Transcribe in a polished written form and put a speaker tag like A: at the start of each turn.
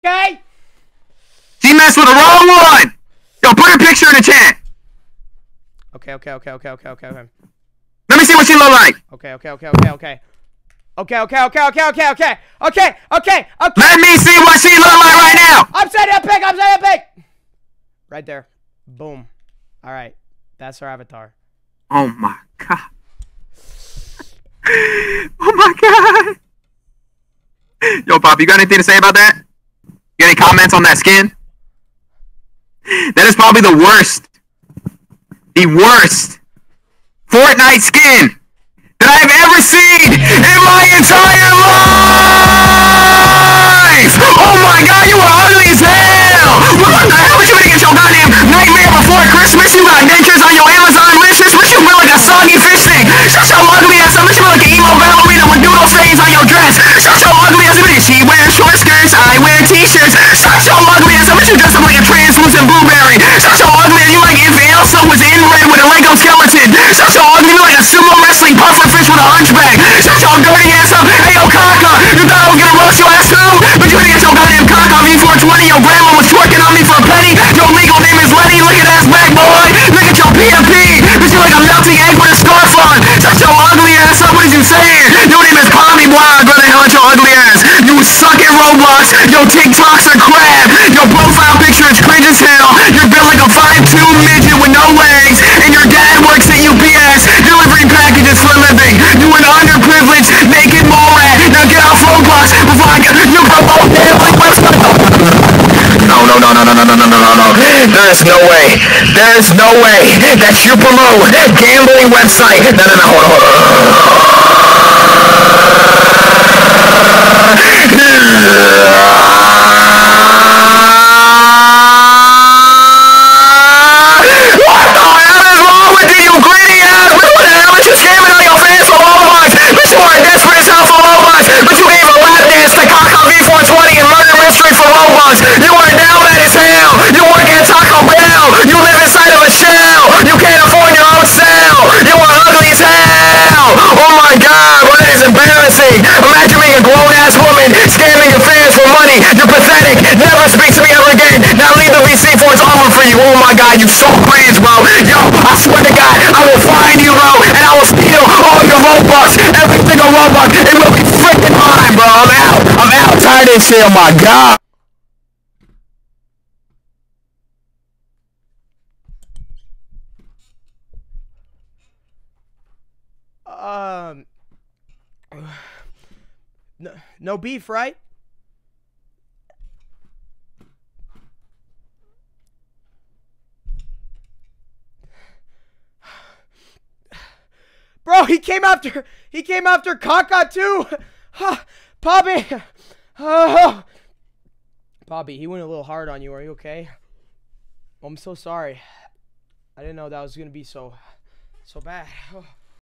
A: Okay?
B: She messed with the wrong one! Yo, put her picture in the chat.
A: Okay.
B: Let me see what she look like.
A: Okay.
B: Let me see what she look like right now.
A: I'm sending a pic. Right there. Boom. All right. That's her avatar.
B: Oh my god. Oh my god. Yo, Pop, you got anything to say about that? You got any comments on that skin? That is probably the worst Fortnite skin that I've ever seen in my entire life! Oh my god, you are ugly as hell! What the hell? What you gonna get your goddamn Nightmare Before Christmas? You got dentures on your Amazon wishes? What you feel like a soggy fish thing? Shut your ugly ass up! What you feel like an emo ballerina with doodle stains on your dress? Shut your ugly ass up! She wears short skirts, I wear t-shirts. Shut your ugly ass up! What you dress up like a translucent blueberry? Shut your ugly ass! You like if Elsa was in red with a Lego skeleton? Shut your ugly! You like a sumo wrestling pufferfish with a hunchback? Shut your dirty ass up! Hey yo, Kaka! You thought I was gonna roast your ass too? But you didn't get your goddamn cock off V420. Your grandma was twerking on me for a penny. Your legal name is Lenny. Look at ass back, boy. Look at your PMP. But you like a melting egg with a scarf on. Shut your ugly ass up. What is you saying? Your name is Pommy Blog. Where the hell is your ugly ass? You suck at Roblox. Your TikToks are crap. Your profile picture is cringe as hell. You're built like a 5'2" midget with no legs. And your dad works at UPS delivering packages for a living. You an underprivileged naked mole rat. Now get off Roblox before I get you promote gambling website. No. There's no way that you promote gambling website. No, hold on. What the hell is wrong with you, greedy ass? What the hell is you scamming on your fans for Roblox? But you are desperate as hell for Roblox. But you gave a lap dance to Kaka V420 and murder mystery for Roblox. You are down bad as hell. You work at Taco Bell. You live inside of a shell. You can't afford your own cell. You are ugly as hell. Oh my god, well, that is embarrassing. Imagine being a grown-ass woman scamming your fans for money. You're pathetic. Never speak to me ever again. Now leave the VC for its armor for you. Oh my god, you so cringe, bro. Yo, I swear to god, I will find you, bro, and I will steal all your Robux. Every single Robux. It will be freaking mine, bro. I'm out. Tired of this shit. Oh my god.
A: No beef, right? Bro, he came after Kaka too. Poppy. Poppy, he went a little hard on you. Are you okay? I'm so sorry. I didn't know that was gonna be so bad.